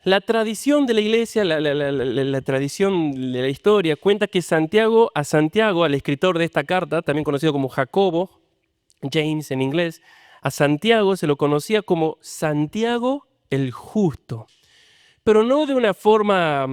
La tradición de la iglesia, la tradición de la historia, cuenta que Santiago, al escritor de esta carta, también conocido como Jacobo, James en inglés, a Santiago se lo conocía como Santiago el Justo, pero no de una forma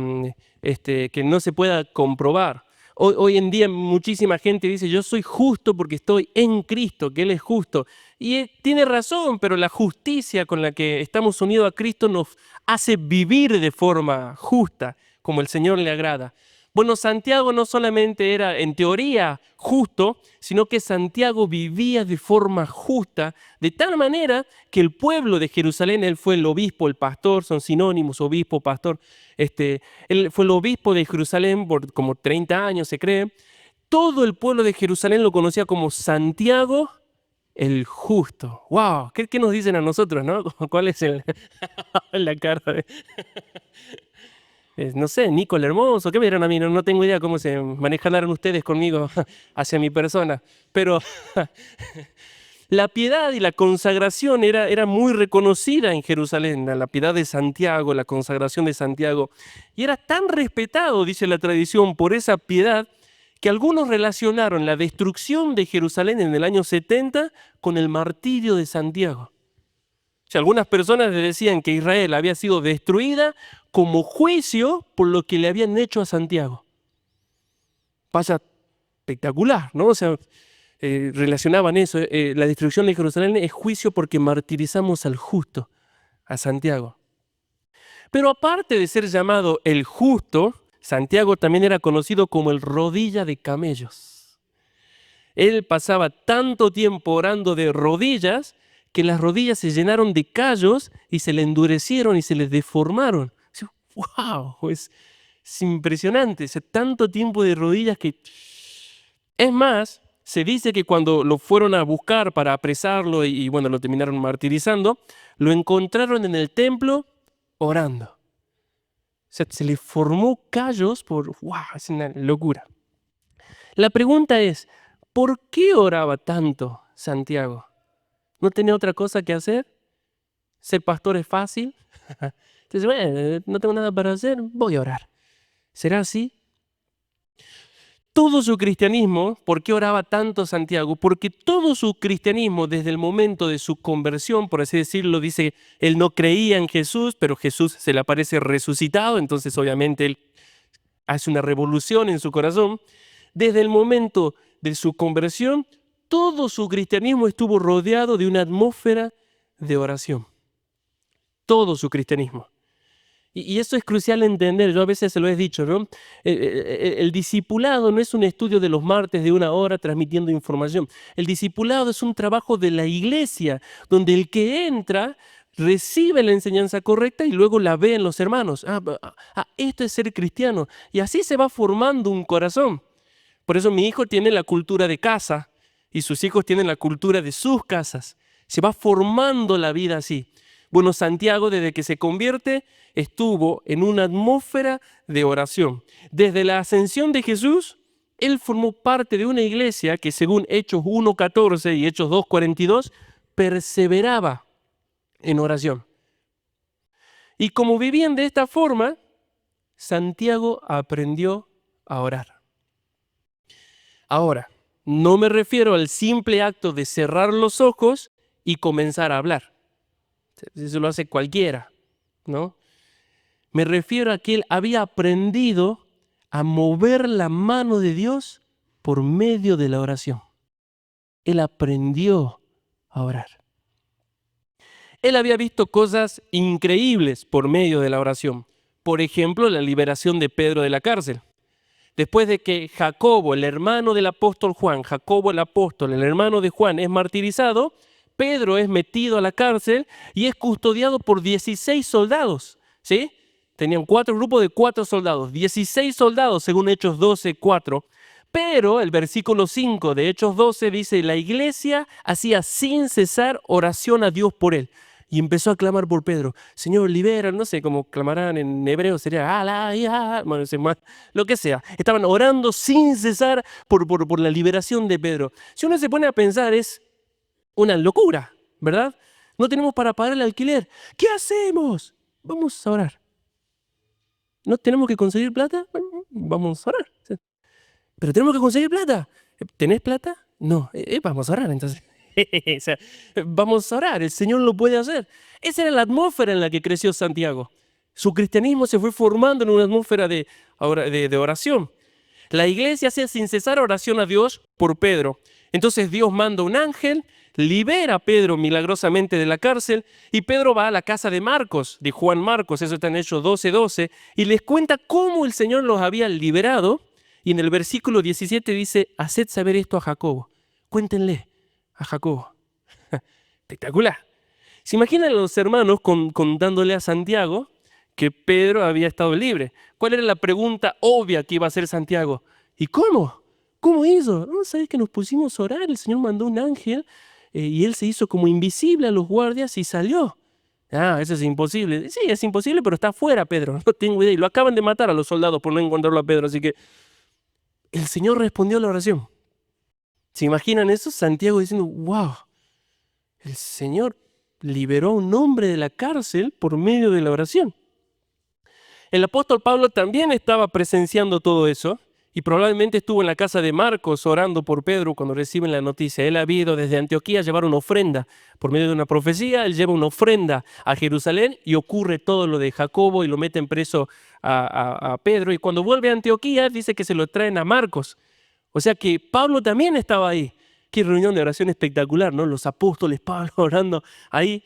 que no se pueda comprobar. Hoy en día muchísima gente dice, yo soy justo porque estoy en Cristo, que Él es justo. Y tiene razón, pero la justicia con la que estamos unidos a Cristo nos hace vivir de forma justa, como el Señor le agrada. Bueno, Santiago no solamente era en teoría justo, sino que Santiago vivía de forma justa, de tal manera que el pueblo de Jerusalén, él fue el obispo, el pastor, son sinónimos, obispo, pastor, él fue el obispo de Jerusalén por como 30 años, se cree. Todo el pueblo de Jerusalén lo conocía como Santiago el Justo. ¡Wow! ¿Qué nos dicen a nosotros, no? ¿Cuál es la cara de... no sé, Nico el Hermoso, ¿qué me dirán a mí? No tengo idea cómo se manejarán ustedes conmigo hacia mi persona, pero la piedad y la consagración era muy reconocida en Jerusalén, la piedad de Santiago, la consagración de Santiago, y era tan respetado, dice la tradición, por esa piedad, que algunos relacionaron la destrucción de Jerusalén en el año 70 con el martirio de Santiago. O sea, algunas personas le decían que Israel había sido destruida como juicio por lo que le habían hecho a Santiago. Pasa espectacular, ¿no? O sea, relacionaban eso, la destrucción de Jerusalén es juicio porque martirizamos al justo, a Santiago. Pero aparte de ser llamado el justo, Santiago también era conocido como el rodilla de camellos. Él pasaba tanto tiempo orando de rodillas que las rodillas se llenaron de callos y se le endurecieron y se les deformaron. ¡Wow! Es impresionante, tanto tiempo de rodillas que... Es más, se dice que cuando lo fueron a buscar para apresarlo y bueno, lo terminaron martirizando, lo encontraron en el templo orando. O sea, se le formó callos por... ¡Wow! Es una locura. La pregunta es, ¿por qué oraba tanto Santiago? ¿No tenía otra cosa que hacer? ¿Ser pastor es fácil? Entonces, bueno, no tengo nada para hacer, voy a orar. ¿Será así? Todo su cristianismo, ¿por qué oraba tanto Santiago? Porque todo su cristianismo, desde el momento de su conversión, por así decirlo, dice, él no creía en Jesús, pero Jesús se le aparece resucitado, entonces obviamente él hace una revolución en su corazón. Desde el momento de su conversión, todo su cristianismo estuvo rodeado de una atmósfera de oración. Todo su cristianismo. Y eso es crucial entender, yo a veces se lo he dicho, ¿no? El discipulado no es un estudio de los martes de 1 hora transmitiendo información. El discipulado es un trabajo de la iglesia, donde el que entra recibe la enseñanza correcta y luego la ve en los hermanos. Esto es ser cristiano. Y así se va formando un corazón. Por eso mi hijo tiene la cultura de casa y sus hijos tienen la cultura de sus casas. Se va formando la vida así. Bueno, Santiago, desde que se convierte, estuvo en una atmósfera de oración. Desde la ascensión de Jesús, él formó parte de una iglesia que, según Hechos 1:14 y Hechos 2:42, perseveraba en oración. Y como vivían de esta forma, Santiago aprendió a orar. Ahora, no me refiero al simple acto de cerrar los ojos y comenzar a hablar. Eso lo hace cualquiera, ¿no? Me refiero a que él había aprendido a mover la mano de Dios por medio de la oración. Él aprendió a orar. Él había visto cosas increíbles por medio de la oración. Por ejemplo, la liberación de Pedro de la cárcel. Después de que Jacobo, el hermano del apóstol Juan, Jacobo el apóstol, el hermano de Juan, es martirizado, Pedro es metido a la cárcel y es custodiado por 16 soldados, ¿sí? Tenían 4 grupos de 4 soldados, 16 soldados según Hechos 12:4. Pero el versículo 5 de Hechos 12 dice, la iglesia hacía sin cesar oración a Dios por él. Y empezó a clamar por Pedro, Señor, libera, no sé cómo clamarán en hebreo, sería, bueno, lo que sea. Estaban orando sin cesar por la liberación de Pedro. Si uno se pone a pensar, es una locura, ¿verdad? No tenemos para pagar el alquiler. ¿Qué hacemos? Vamos a orar. ¿No tenemos que conseguir plata? Bueno, vamos a orar. Pero tenemos que conseguir plata. ¿Tenés plata? No, vamos a orar entonces. O sea, vamos a orar, el Señor lo puede hacer. Esa era la atmósfera en la que creció Santiago. Su cristianismo se fue formando en una atmósfera de oración. La iglesia hacía sin cesar oración a Dios por Pedro. Entonces Dios manda un ángel, libera a Pedro milagrosamente de la cárcel y Pedro va a la casa de Marcos, de Juan Marcos, eso está en Hechos 12:12, y les cuenta cómo el Señor los había liberado. Y en el versículo 17 dice, haced saber esto a Jacobo. Cuéntenle a Jacobo. Espectacular. ¿Se imaginan los hermanos contándole a Santiago que Pedro había estado libre? ¿Cuál era la pregunta obvia que iba a hacer Santiago? ¿Y cómo? ¿Cómo hizo? No, ¿sabes que nos pusimos a orar? El Señor mandó un ángel y él se hizo como invisible a los guardias y salió. Ah, eso es imposible. Sí, es imposible, pero está afuera, Pedro. No tengo idea. Y lo acaban de matar a los soldados por no encontrarlo a Pedro. Así que el Señor respondió a la oración. ¿Se imaginan eso? Santiago diciendo, wow, el Señor liberó a un hombre de la cárcel por medio de la oración. El apóstol Pablo también estaba presenciando todo eso y probablemente estuvo en la casa de Marcos orando por Pedro cuando reciben la noticia. Él había ido desde Antioquía a llevar una ofrenda. Por medio de una profecía, él lleva una ofrenda a Jerusalén y ocurre todo lo de Jacobo y lo meten preso a Pedro. Y cuando vuelve a Antioquía, dice que se lo traen a Marcos. O sea que Pablo también estaba ahí. Qué reunión de oración espectacular, ¿no? Los apóstoles, Pablo orando ahí.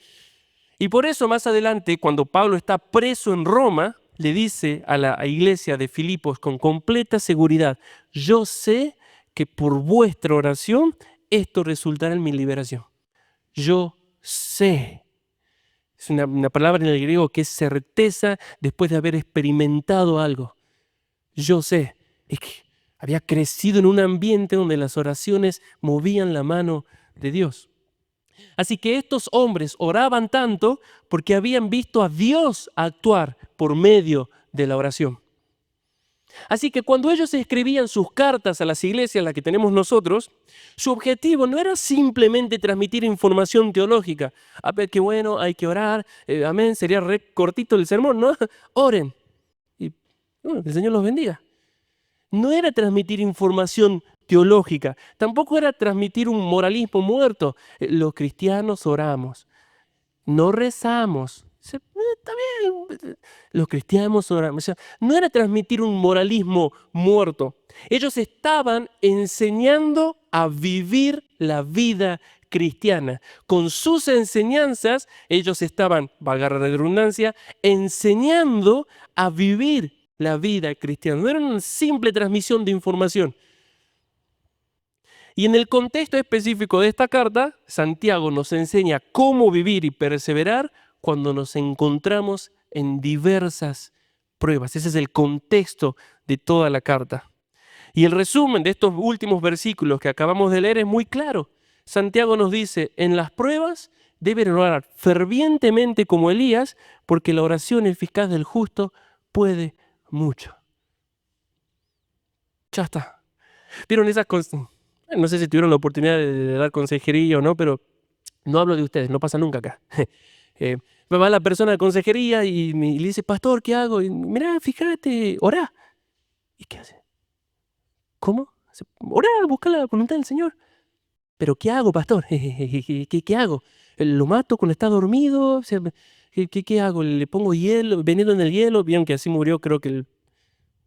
Y por eso más adelante, cuando Pablo está preso en Roma, le dice a la iglesia de Filipos con completa seguridad, yo sé que por vuestra oración esto resultará en mi liberación. Yo sé. Es una palabra en el griego que es certeza después de haber experimentado algo. Yo sé. Es que había crecido en un ambiente donde las oraciones movían la mano de Dios. Así que estos hombres oraban tanto porque habían visto a Dios actuar por medio de la oración. Así que cuando ellos escribían sus cartas a las iglesias, las que tenemos nosotros, su objetivo no era simplemente transmitir información teológica. A ver, qué bueno, hay que orar, amén, sería re cortito el sermón, ¿no? Oren. Y bueno, que el Señor los bendiga. No era transmitir información teológica, tampoco era transmitir un moralismo muerto. Los cristianos oramos, no rezamos. Está bien, los cristianos oramos. O sea, no era transmitir un moralismo muerto. Ellos estaban enseñando a vivir la vida cristiana. Con sus enseñanzas, ellos estaban, valga la redundancia, enseñando a vivir la vida cristiana. No era una simple transmisión de información. Y en el contexto específico de esta carta, Santiago nos enseña cómo vivir y perseverar cuando nos encontramos en diversas pruebas. Ese es el contexto de toda la carta. Y el resumen de estos últimos versículos que acabamos de leer es muy claro. Santiago nos dice, en las pruebas deben orar fervientemente como Elías, porque la oración eficaz del justo puede mucho. Ya está. ¿Vieron esas cosas? No sé si tuvieron la oportunidad de dar consejería o no, pero no hablo de ustedes, no pasa nunca acá. Va la persona de consejería y le dice, pastor, ¿qué hago? Y, mirá, fíjate, orá. ¿Y qué hace? ¿Cómo? Orá, busca la voluntad del Señor. ¿Pero qué hago, pastor? ¿Qué hago? ¿Lo mato cuando está dormido? ¿Qué hago? ¿Le pongo hielo, veneno en el hielo? Vieron que así murió, creo que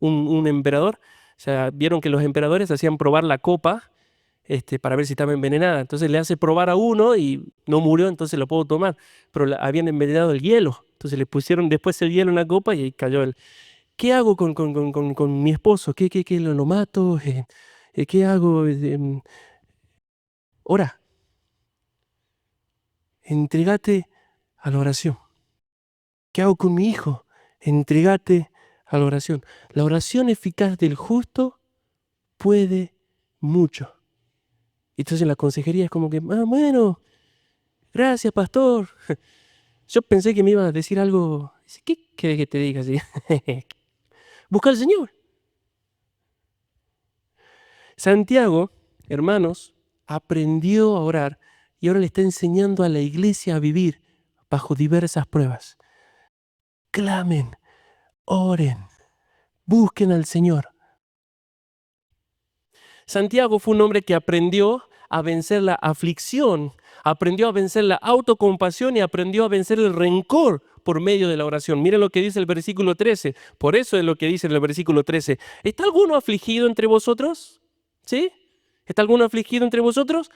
un emperador. O sea, vieron que los emperadores hacían probar la copa para ver si estaba envenenada. Entonces le hace probar a uno y no murió, entonces lo puedo tomar. Pero habían envenenado el hielo. Entonces le pusieron después el hielo en la copa y ahí cayó el... ¿Qué hago con mi esposo? ¿Qué lo mato? ¿Qué hago? Ora. Entregate a la oración. ¿Qué hago con mi hijo? Entregate a la oración. La oración eficaz del justo puede mucho. Entonces en la consejería es como que, bueno, gracias, pastor. Yo pensé que me iba a decir algo. ¿Qué querés que te diga así? Busca al Señor. Santiago, hermanos, aprendió a orar y ahora le está enseñando a la iglesia a vivir bajo diversas pruebas. Clamen, oren, Busquen al Señor. Santiago fue un hombre que aprendió a vencer la aflicción, aprendió a vencer la autocompasión y aprendió a vencer el rencor por medio de la oración. Miren lo que dice el versículo 13. Por eso es lo que dice en el versículo 13. ¿Está alguno afligido entre vosotros? ¿Sí? ¿Está alguno afligido entre vosotros?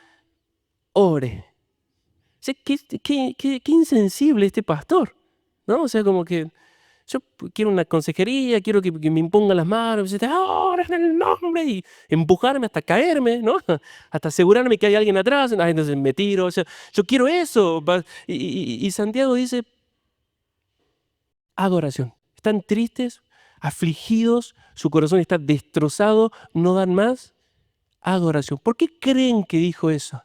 Ore. O sea, qué insensible este pastor, ¿no? O sea, como que yo quiero una consejería, quiero que me impongan las manos, ahora en el nombre, y empujarme hasta caerme, ¿no? Hasta asegurarme que hay alguien atrás, entonces me tiro, o sea, yo quiero eso. Y Santiago dice, haga oración. Están tristes, afligidos, su corazón está destrozado, no dan más, haga oración. ¿Por qué creen que dijo eso?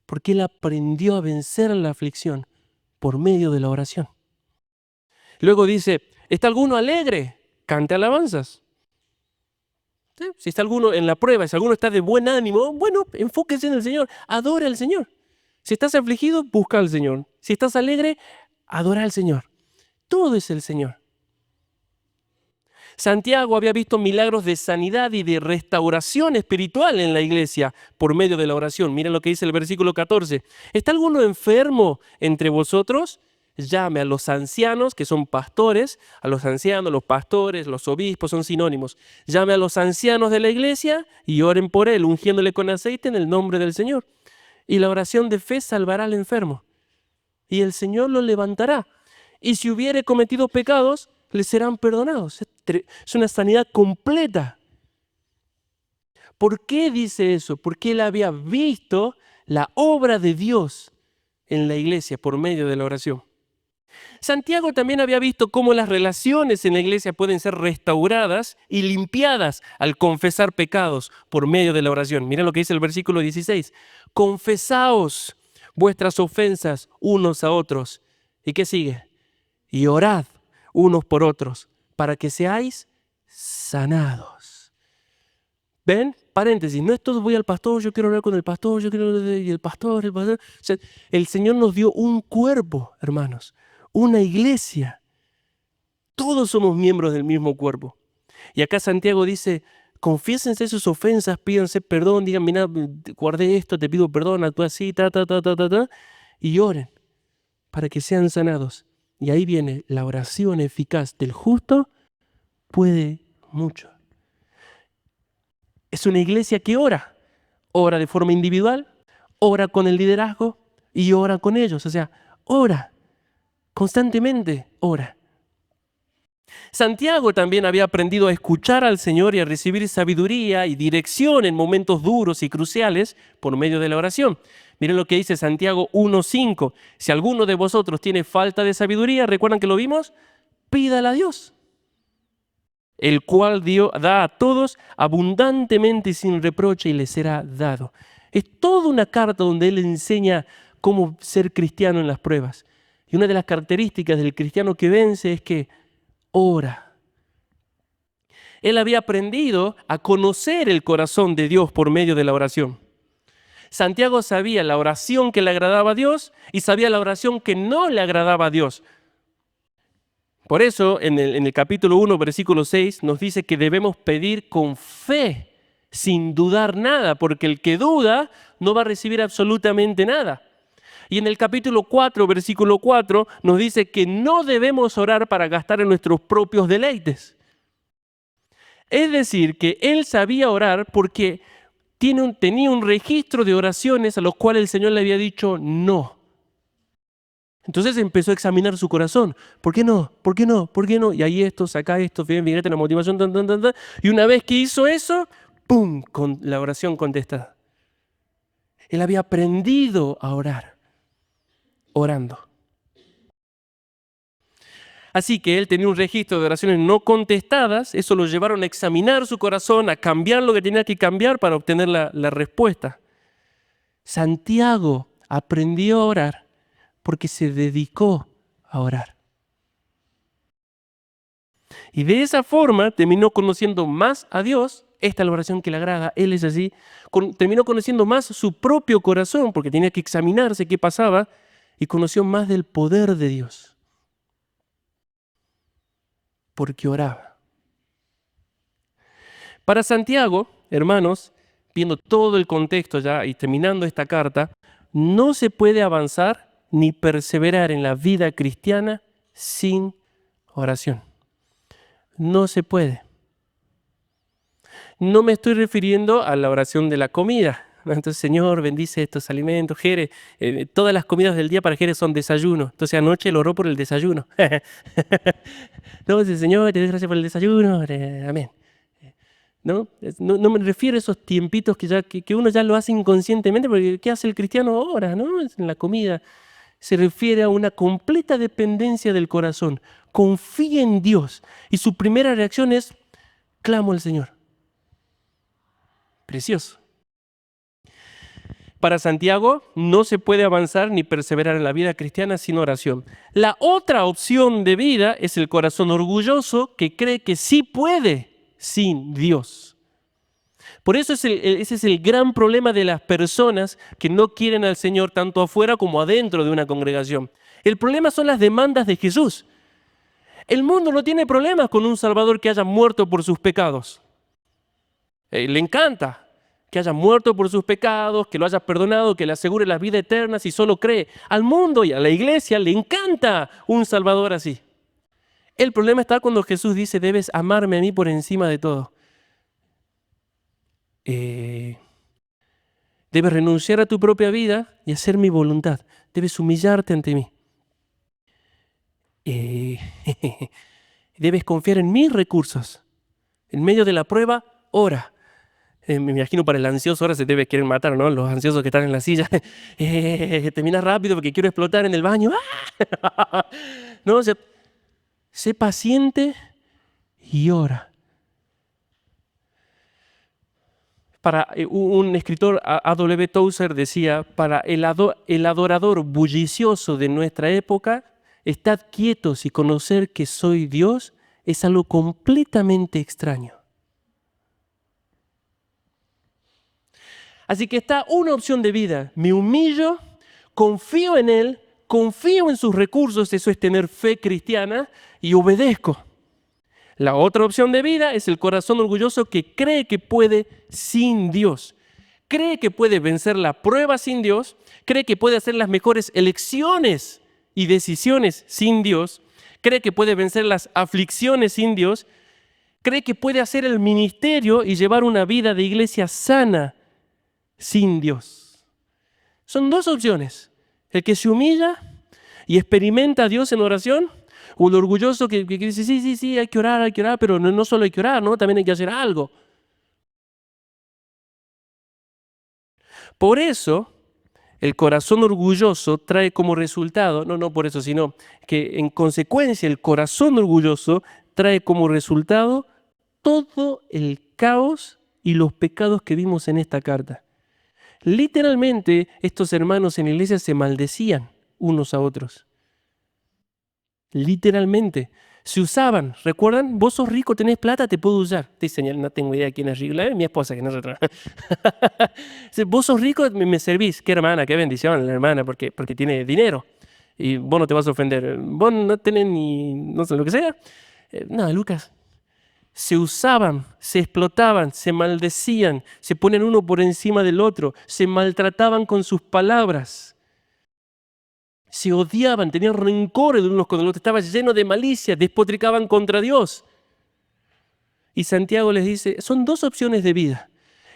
Porque él aprendió a vencer la aflicción por medio de la oración. Luego dice, ¿está alguno alegre? Cante alabanzas. ¿Sí? Si está alguno en la prueba, si alguno está de buen ánimo, bueno, enfóquese en el Señor, adora al Señor. Si estás afligido, busca al Señor. Si estás alegre, adora al Señor. Todo es el Señor. Santiago había visto milagros de sanidad y de restauración espiritual en la iglesia por medio de la oración. Miren lo que dice el versículo 14. ¿Está alguno enfermo entre vosotros? Llame a los ancianos, que son pastores, a los ancianos, los pastores, los obispos, son sinónimos. Llame a los ancianos de la iglesia y oren por él, ungiéndole con aceite en el nombre del Señor. Y la oración de fe salvará al enfermo, y el Señor lo levantará. Y si hubiere cometido pecados, le serán perdonados. Es una sanidad completa. ¿Por qué dice eso? Porque él había visto la obra de Dios en la iglesia por medio de la oración. Santiago también había visto cómo las relaciones en la iglesia pueden ser restauradas y limpiadas al confesar pecados por medio de la oración. Miren lo que dice el versículo 16. Confesaos vuestras ofensas unos a otros. ¿Y qué sigue? Y orad unos por otros para que seáis sanados. ¿Ven? Paréntesis, no es todo voy al pastor, yo quiero hablar con el pastor, yo quiero y el pastor. O sea, el Señor nos dio un cuerpo, hermanos, una iglesia. Todos somos miembros del mismo cuerpo. Y acá Santiago dice, confiésense sus ofensas, pídanse perdón, digan, mira, guardé esto, te pido perdón, actúa así, y oren para que sean sanados. Y ahí viene la oración eficaz del justo, puede mucho. Es una iglesia que ora de forma individual, ora con el liderazgo y ora con ellos. O sea, ora, constantemente ora. Santiago también había aprendido a escuchar al Señor y a recibir sabiduría y dirección en momentos duros y cruciales por medio de la oración. Miren lo que dice Santiago 1:5. Si alguno de vosotros tiene falta de sabiduría, ¿recuerdan que lo vimos? Pídala a Dios, el cual da a todos abundantemente y sin reproche y les será dado. Es toda una carta donde él enseña cómo ser cristiano en las pruebas. Y una de las características del cristiano que vence es que ora. Él había aprendido a conocer el corazón de Dios por medio de la oración. Santiago sabía la oración que le agradaba a Dios y sabía la oración que no le agradaba a Dios. Por eso, en el capítulo 1, versículo 6, nos dice que debemos pedir con fe, sin dudar nada, porque el que duda no va a recibir absolutamente nada. Y en el capítulo 4, versículo 4, nos dice que no debemos orar para gastar en nuestros propios deleites. Es decir, que él sabía orar porque tenía un registro de oraciones a los cuales el Señor le había dicho no. Entonces empezó a examinar su corazón. ¿Por qué no? ¿Por qué no? ¿Por qué no? Y ahí esto, saca esto, fíjate la motivación, Y una vez que hizo eso, ¡pum!, con la oración contestada. Él había aprendido a orar, orando. Así que él tenía un registro de oraciones no contestadas, eso lo llevaron a examinar su corazón, a cambiar lo que tenía que cambiar para obtener la respuesta. Santiago aprendió a orar porque se dedicó a orar. Y de esa forma terminó conociendo más a Dios. Esta es la oración que le agrada, él es así. Terminó conociendo más su propio corazón porque tenía que examinarse qué pasaba y conoció más del poder de Dios. Porque oraba. Para Santiago, hermanos, viendo todo el contexto ya y terminando esta carta, no se puede avanzar ni perseverar en la vida cristiana sin oración. No se puede. No me estoy refiriendo a la oración de la comida. Entonces, Señor, bendice estos alimentos. Jere, todas las comidas del día para Jere son desayuno. Entonces, anoche él oró por el desayuno. No, dice, Señor, te doy gracias por el desayuno. Amén. ¿No? No me refiero a esos tiempitos que uno ya lo hace inconscientemente, porque ¿qué hace el cristiano ahora? ¿No? En la comida. Se refiere a una completa dependencia del corazón. Confía en Dios. Y su primera reacción es, clamo al Señor. Precioso. Para Santiago, no se puede avanzar ni perseverar en la vida cristiana sin oración. La otra opción de vida es el corazón orgulloso que cree que sí puede sin Dios. Por eso ese es el gran problema de las personas que no quieren al Señor tanto afuera como adentro de una congregación. El problema son las demandas de Jesús. El mundo no tiene problemas con un Salvador que haya muerto por sus pecados. Le encanta que haya muerto por sus pecados, que lo haya perdonado, que le asegure la vida eterna si solo cree. Al mundo y a la iglesia le encanta un Salvador así. El problema está cuando Jesús dice, debes amarme a mí por encima de todo. Debes renunciar a tu propia vida y hacer mi voluntad. Debes humillarte ante mí. Debes confiar en mis recursos. En medio de la prueba, ora. Me imagino para el ansioso ahora se debe querer matar, ¿no? Los ansiosos que están en la silla. Termina rápido porque quiero explotar en el baño. No, o sea, sé paciente y ora. Para un escritor, A.W. Tozer, decía, para el adorador bullicioso de nuestra época, estad quietos y conocer que soy Dios es algo completamente extraño. Así que está una opción de vida. Me humillo, confío en Él, confío en sus recursos, eso es tener fe cristiana, y obedezco. La otra opción de vida es el corazón orgulloso que cree que puede sin Dios. Cree que puede vencer la prueba sin Dios, cree que puede hacer las mejores elecciones y decisiones sin Dios, cree que puede vencer las aflicciones sin Dios, cree que puede hacer el ministerio y llevar una vida de iglesia sana sin Dios. Son dos opciones. El que se humilla y experimenta a Dios en oración, o el orgulloso que dice, sí, hay que orar, pero no solo hay que orar, ¿no? También hay que hacer algo. Por eso, el corazón orgulloso trae como resultado, no por eso, sino que en consecuencia el corazón orgulloso trae como resultado todo el caos y los pecados que vimos en esta carta. Literalmente, estos hermanos en la iglesia se maldecían unos a otros. Literalmente. Se usaban. ¿Recuerdan? Vos sos rico, tenés plata, te puedo usar. Te señalan, no tengo idea de quién es rico. Mi esposa, que no se trabaja. Vos sos rico, me servís. Qué hermana, qué bendición la hermana, porque tiene dinero. Y vos no te vas a ofender. Vos no tenés ni, no sé, lo que sea. Nada, Lucas. Se usaban, se explotaban, se maldecían, se ponen uno por encima del otro, se maltrataban con sus palabras. Se odiaban, tenían rencor de unos con el otro, estaba lleno de malicia, despotricaban contra Dios. Y Santiago les dice, son dos opciones de vida.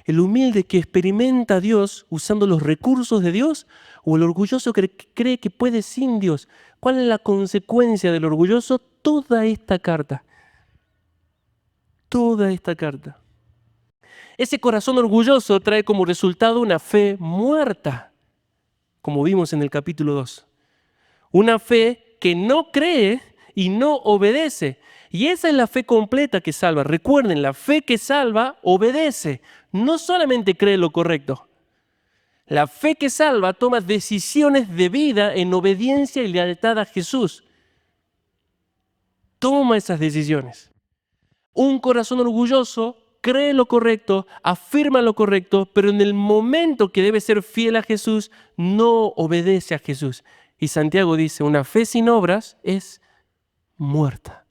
El humilde que experimenta a Dios usando los recursos de Dios, o el orgulloso que cree que puede sin Dios. ¿Cuál es la consecuencia del orgulloso? Toda esta carta. Toda esta carta. Ese corazón orgulloso trae como resultado una fe muerta, como vimos en el capítulo 2. Una fe que no cree y no obedece. Y esa es la fe completa que salva. Recuerden, la fe que salva obedece. No solamente cree lo correcto. La fe que salva toma decisiones de vida en obediencia y lealtad a Jesús. Toma esas decisiones. Un corazón orgulloso cree lo correcto, afirma lo correcto, pero en el momento que debe ser fiel a Jesús, no obedece a Jesús. Y Santiago dice, una fe sin obras es muerta.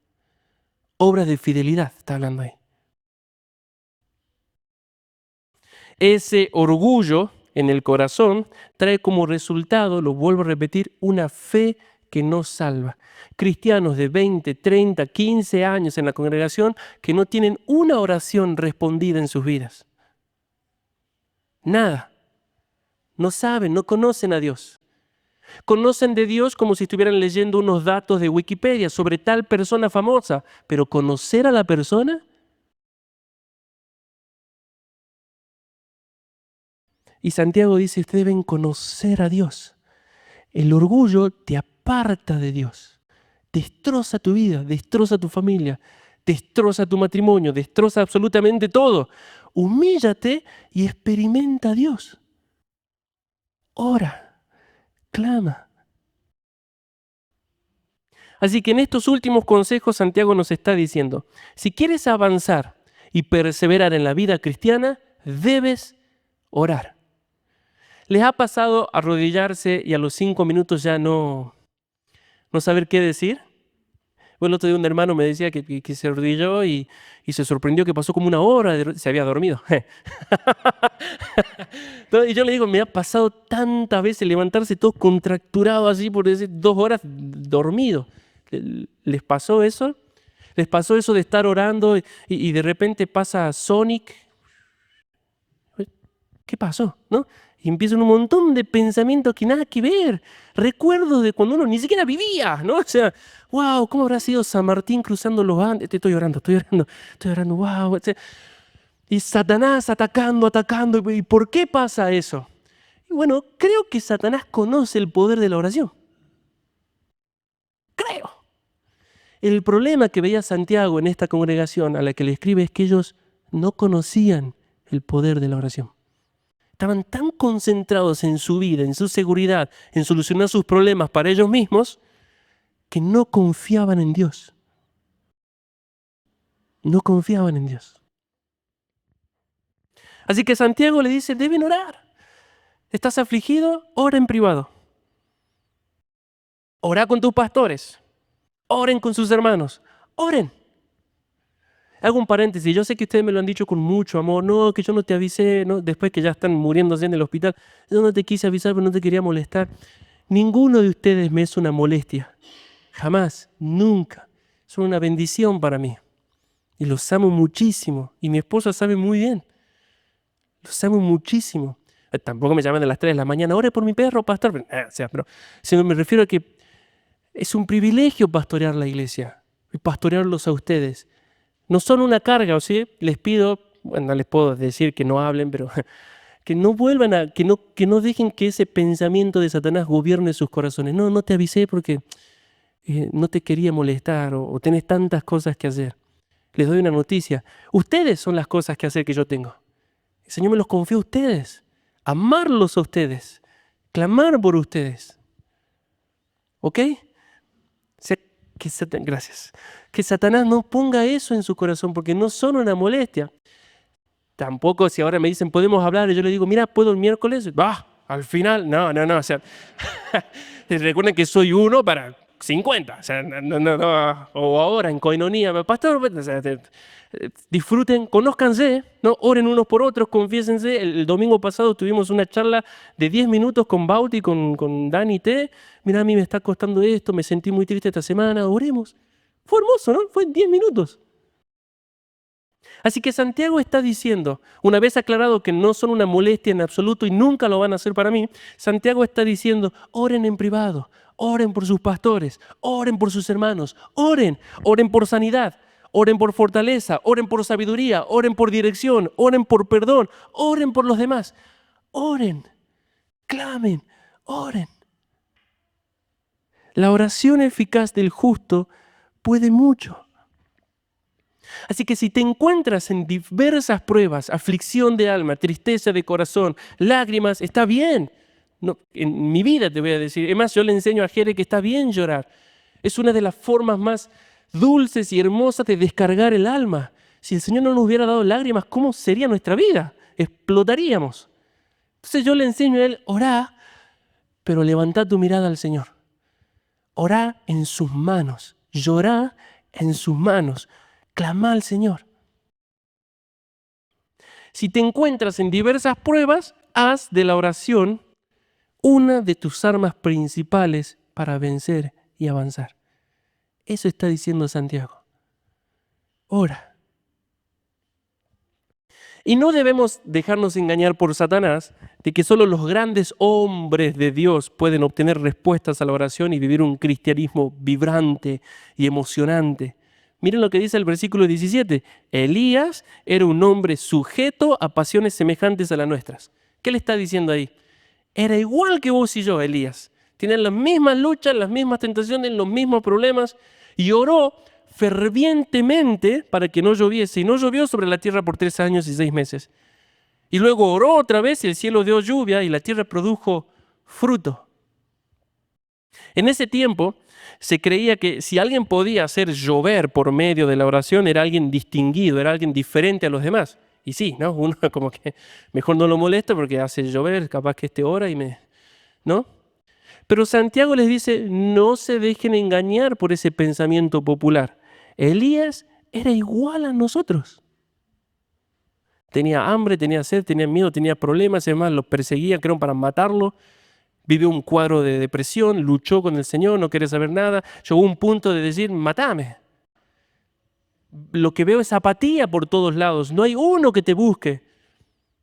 Obras de fidelidad, está hablando ahí. Ese orgullo en el corazón trae como resultado, lo vuelvo a repetir, una fe que no salva. Cristianos de 20, 30, 15 años en la congregación que no tienen una oración respondida en sus vidas. Nada. No saben, no conocen a Dios. Conocen de Dios como si estuvieran leyendo unos datos de Wikipedia sobre tal persona famosa, pero conocer a la persona. Y Santiago dice, ustedes deben conocer a Dios. El orgullo te aparta de Dios. Destroza tu vida, destroza tu familia, destroza tu matrimonio, destroza absolutamente todo. Humíllate y experimenta a Dios. Ora, clama. Así que en estos últimos consejos Santiago nos está diciendo, si quieres avanzar y perseverar en la vida cristiana, debes orar. ¿Les ha pasado arrodillarse y a los 5 minutos ya no saber qué decir? Bueno, el otro día un hermano me decía que se arrodilló y se sorprendió que pasó como una hora, se había dormido. Y yo le digo, me ha pasado tantas veces levantarse todo contracturado así por decir 2 horas dormido. ¿Les pasó eso? ¿Les pasó eso de estar orando y de repente pasa Sonic? ¿Qué pasó? ¿No? Y empiezan un montón de pensamientos que nada que ver. Recuerdos de cuando uno ni siquiera vivía, ¿no? O sea, wow, ¿cómo habrá sido San Martín cruzando los Andes? Estoy orando, wow. Y Satanás atacando. ¿Y por qué pasa eso? Y bueno, creo que Satanás conoce el poder de la oración. Creo. El problema que veía Santiago en esta congregación a la que le escribe es que ellos no conocían el poder de la oración. Estaban tan concentrados en su vida, en su seguridad, en solucionar sus problemas para ellos mismos, que no confiaban en Dios. No confiaban en Dios. Así que Santiago le dice, deben orar. ¿Estás afligido? Ora en privado. Ora con tus pastores. Oren con sus hermanos. Oren. Hago un paréntesis, yo sé que ustedes me lo han dicho con mucho amor, no, que yo no te avisé, ¿no? Después que ya están muriéndose en el hospital, yo no te quise avisar, pero no te quería molestar. Ninguno de ustedes me es una molestia, jamás, nunca. Son una bendición para mí y los amo muchísimo y mi esposa sabe muy bien, los amo muchísimo. Tampoco me llaman a las 3 de la mañana, ore por mi perro, pastor, pero sino me refiero a que es un privilegio pastorear la iglesia y pastorearlos a ustedes. No son una carga, ¿o sí? Les pido, bueno, no les puedo decir que no hablen, pero que no vuelvan que no dejen que ese pensamiento de Satanás gobierne sus corazones. No te avisé porque no te quería molestar o tenés tantas cosas que hacer. Les doy una noticia. Ustedes son las cosas que hacer que yo tengo. El Señor me los confió a ustedes. Amarlos a ustedes. Clamar por ustedes. ¿Ok? Gracias. Que Satanás no ponga eso en su corazón porque no son una molestia. Tampoco si ahora me dicen podemos hablar y yo le digo, mira, ¿puedo el miércoles? Al final, no. O sea, recuerden que soy 1 para 50. O sea, no. O ahora en coinonía, pastor, o sea, disfruten, conózcanse, ¿no? Oren unos por otros, confiésense. El domingo pasado tuvimos una charla de 10 minutos con Bauti, con Dani T. Mira, a mí me está costando esto, me sentí muy triste esta semana, oremos. Fue hermoso, ¿no? Fue en 10 minutos. Así que Santiago está diciendo, una vez aclarado que no son una molestia en absoluto y nunca lo van a hacer para mí, Santiago está diciendo, oren en privado, oren por sus pastores, oren por sus hermanos, oren por sanidad, oren por fortaleza, oren por sabiduría, oren por dirección, oren por perdón, oren por los demás, oren, clamen, oren. La oración eficaz del justo puede mucho. Así que si te encuentras en diversas pruebas, aflicción de alma, tristeza de corazón, lágrimas, está bien. No, en mi vida te voy a decir, además yo le enseño a Jere que está bien llorar. Es una de las formas más dulces y hermosas de descargar el alma. Si el Señor no nos hubiera dado lágrimas, ¿cómo sería nuestra vida? Explotaríamos. Entonces yo le enseño a él, orá, pero levantá tu mirada al Señor. Orá en sus manos, llorá en sus manos. Clama al Señor. Si te encuentras en diversas pruebas, haz de la oración una de tus armas principales para vencer y avanzar. Eso está diciendo Santiago. Ora. Y no debemos dejarnos engañar por Satanás de que solo los grandes hombres de Dios pueden obtener respuestas a la oración y vivir un cristianismo vibrante y emocionante. Miren lo que dice el versículo 17. Elías era un hombre sujeto a pasiones semejantes a las nuestras. ¿Qué le está diciendo ahí? Era igual que vos y yo, Elías. Tienen las mismas luchas, las mismas tentaciones, los mismos problemas. Y oró fervientemente para que no lloviese. Y no llovió sobre la tierra por 3 años y 6 meses. Y luego oró otra vez y el cielo dio lluvia y la tierra produjo fruto. En ese tiempo se creía que si alguien podía hacer llover por medio de la oración era alguien distinguido, era alguien diferente a los demás. Y sí, ¿no? Uno como que mejor no lo molesta porque hace llover, capaz que ora y ¿no? Pero Santiago les dice, no se dejen engañar por ese pensamiento popular. Elías era igual a nosotros. Tenía hambre, tenía sed, tenía miedo, tenía problemas, además los perseguían, creo, para matarlo. Vivió un cuadro de depresión, luchó con el Señor, no quiere saber nada. Llegó a un punto de decir, matame. Lo que veo es apatía por todos lados, no hay uno que te busque.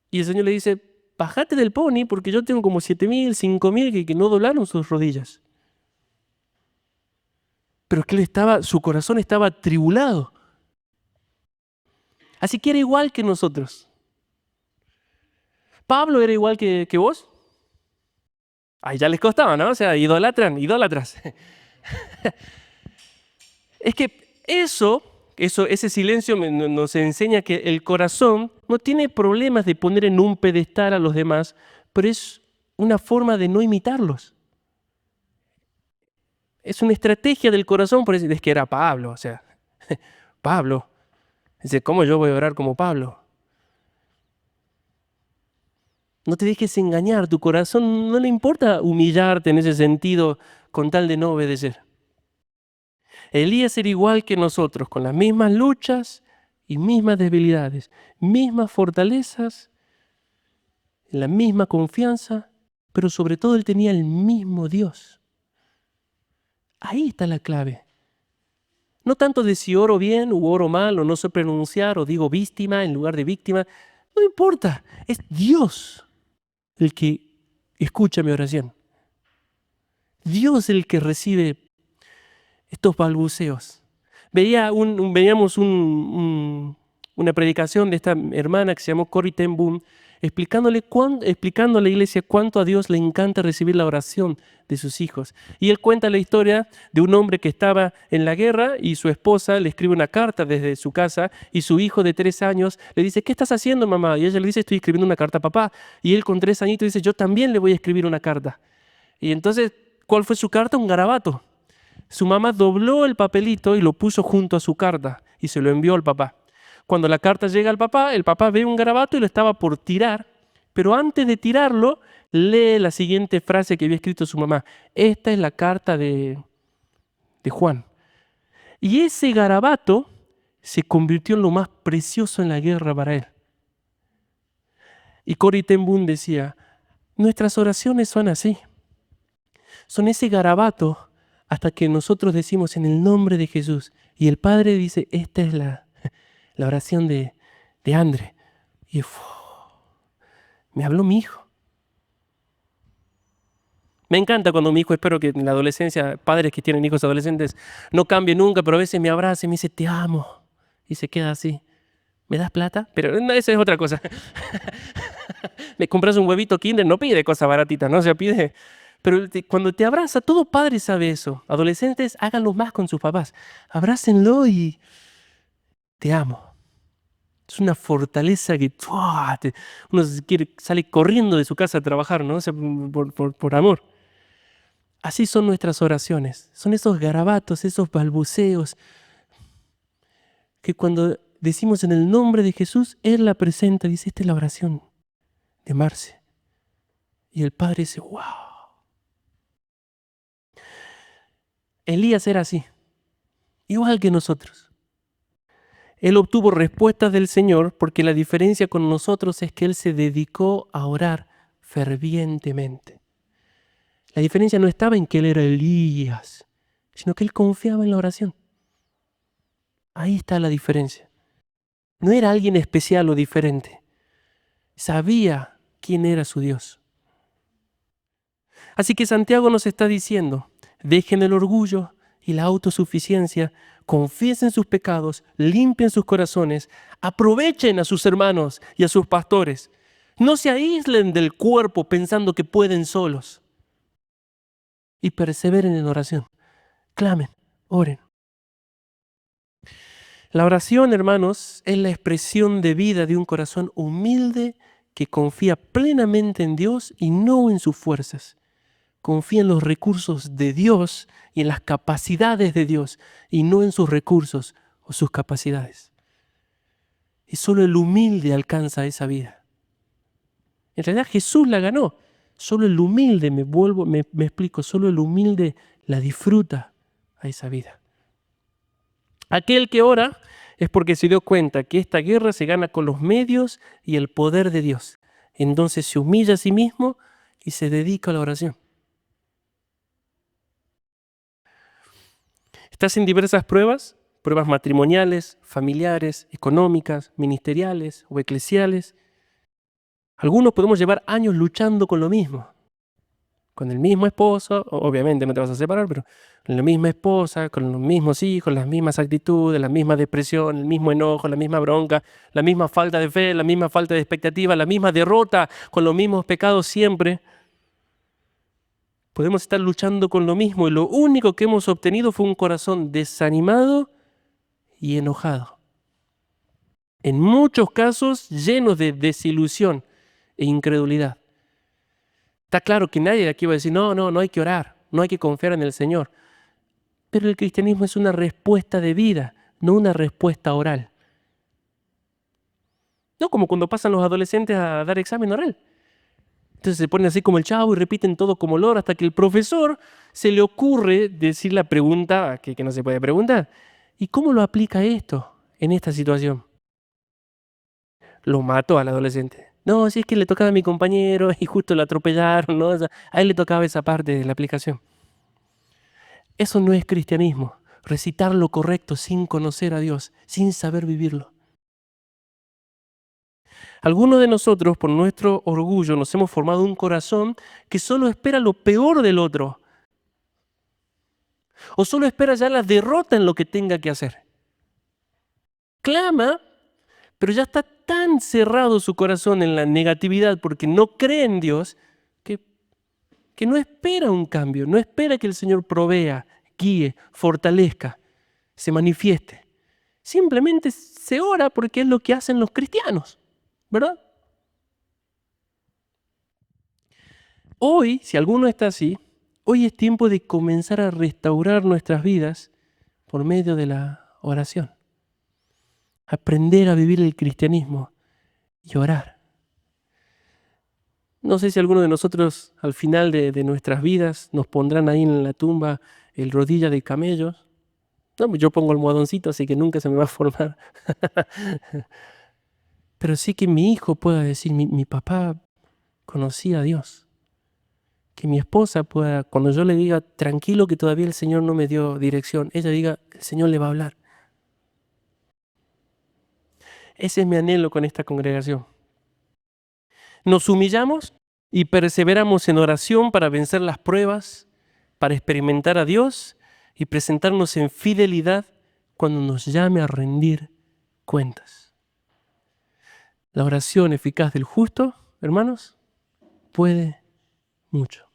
Y el Señor le dice, bájate del pony porque yo tengo como 7.000, 5.000 que no doblaron sus rodillas. Pero es que su corazón estaba atribulado. Así que era igual que nosotros. ¿Pablo era igual que vos? Ay, ya les costaba, ¿no? O sea, idólatras. Es que ese silencio nos enseña que el corazón no tiene problemas de poner en un pedestal a los demás, pero es una forma de no imitarlos. Es una estrategia del corazón, por decir, es que era Pablo, o sea, Pablo. Dice, ¿cómo yo voy a orar como Pablo? No te dejes engañar, tu corazón no le importa humillarte en ese sentido con tal de no obedecer. Elías era igual que nosotros, con las mismas luchas y mismas debilidades, mismas fortalezas, la misma confianza, pero sobre todo él tenía el mismo Dios. Ahí está la clave. No tanto de si oro bien o oro mal o no sé pronunciar o digo víctima en lugar de víctima. No importa, es Dios el que escucha mi oración. Dios el que recibe estos balbuceos. Veíamos una predicación de esta hermana que se llamó Corrie ten Boom, explicando a la iglesia cuánto a Dios le encanta recibir la oración de sus hijos. Y él cuenta la historia de un hombre que estaba en la guerra y su esposa le escribe una carta desde su casa y su hijo de 3 años le dice, ¿qué estás haciendo, mamá? Y ella le dice, estoy escribiendo una carta a papá. Y él con 3 añitos dice, yo también le voy a escribir una carta. Y entonces, ¿cuál fue su carta? Un garabato. Su mamá dobló el papelito y lo puso junto a su carta y se lo envió al papá. Cuando la carta llega al papá, el papá ve un garabato y lo estaba por tirar, pero antes de tirarlo, lee la siguiente frase que había escrito su mamá. Esta es la carta de Juan. Y ese garabato se convirtió en lo más precioso en la guerra para él. Y Corrie ten Boom decía, nuestras oraciones son así. Son ese garabato hasta que nosotros decimos en el nombre de Jesús. Y el Padre dice, esta es la oración de André. Y me habló mi hijo. Me encanta cuando mi hijo, espero que en la adolescencia, padres que tienen hijos adolescentes, no cambien nunca, pero a veces me abraza y me dice, te amo. Y se queda así. ¿Me das plata? Pero no, esa es otra cosa. Me compras un huevito Kinder, no pide cosas baratitas, ¿no? O sea, pide... Pero cuando te abraza, todo padre sabe eso. Adolescentes, háganlo más con sus papás. Abrácenlo y te amo. Es una fortaleza que uno sale corriendo de su casa a trabajar, ¿no? O sea, por amor. Así son nuestras oraciones. Son esos garabatos, esos balbuceos que cuando decimos en el nombre de Jesús, Él la presenta, dice, esta es la oración de Marce. Y el Padre dice, wow. Elías era así, igual que nosotros. Él obtuvo respuestas del Señor porque la diferencia con nosotros es que él se dedicó a orar fervientemente. La diferencia no estaba en que él era Elías, sino que él confiaba en la oración. Ahí está la diferencia. No era alguien especial o diferente. Sabía quién era su Dios. Así que Santiago nos está diciendo, dejen el orgullo y la autosuficiencia, confiesen sus pecados, limpien sus corazones, aprovechen a sus hermanos y a sus pastores. No se aíslen del cuerpo pensando que pueden solos. Y perseveren en oración. Clamen, oren. La oración, hermanos, es la expresión de vida de un corazón humilde que confía plenamente en Dios y no en sus fuerzas. Confía en los recursos de Dios y en las capacidades de Dios y no en sus recursos o sus capacidades. Y solo el humilde alcanza esa vida. En realidad Jesús la ganó. Solo el humilde, me explico, solo el humilde la disfruta a esa vida. Aquel que ora es porque se dio cuenta que esta guerra se gana con los medios y el poder de Dios. Entonces se humilla a sí mismo y se dedica a la oración. Estás en diversas pruebas matrimoniales, familiares, económicas, ministeriales o eclesiales. Algunos podemos llevar años luchando con lo mismo. Con el mismo esposo, obviamente no te vas a separar, pero con la misma esposa, con los mismos hijos, las mismas actitudes, la misma depresión, el mismo enojo, la misma bronca, la misma falta de fe, la misma falta de expectativa, la misma derrota, con los mismos pecados siempre. Podemos estar luchando con lo mismo y lo único que hemos obtenido fue un corazón desanimado y enojado. En muchos casos llenos de desilusión e incredulidad. Está claro que nadie de aquí va a decir, no hay que orar, no hay que confiar en el Señor. Pero el cristianismo es una respuesta de vida, no una respuesta oral. No como cuando pasan los adolescentes a dar examen oral. Entonces se ponen así como el chavo y repiten todo como loro hasta que el profesor se le ocurre decir la pregunta que no se puede preguntar. ¿Y cómo lo aplica esto en esta situación? Lo mató al adolescente. No, si es que le tocaba a mi compañero y justo lo atropellaron, ¿no? O sea, a él le tocaba esa parte de la aplicación. Eso no es cristianismo, recitar lo correcto sin conocer a Dios, sin saber vivirlo. Algunos de nosotros, por nuestro orgullo, nos hemos formado un corazón que solo espera lo peor del otro. O solo espera ya la derrota en lo que tenga que hacer. Clama, pero ya está tan cerrado su corazón en la negatividad porque no cree en Dios que no espera un cambio, no espera que el Señor provea, guíe, fortalezca, se manifieste. Simplemente se ora porque es lo que hacen los cristianos, ¿verdad? Hoy, si alguno está así, hoy es tiempo de comenzar a restaurar nuestras vidas por medio de la oración. Aprender a vivir el cristianismo y orar. No sé si alguno de nosotros al final de nuestras vidas nos pondrán ahí en la tumba el rodilla de camellos. No, yo pongo almohadoncito, así que nunca se me va a formar. Pero sí que mi hijo pueda decir, mi papá conocía a Dios. Que mi esposa pueda, cuando yo le diga, tranquilo que todavía el Señor no me dio dirección, ella diga, el Señor le va a hablar. Ese es mi anhelo con esta congregación. Nos humillamos y perseveramos en oración para vencer las pruebas, para experimentar a Dios y presentarnos en fidelidad cuando nos llame a rendir cuentas. La oración eficaz del justo, hermanos, puede mucho.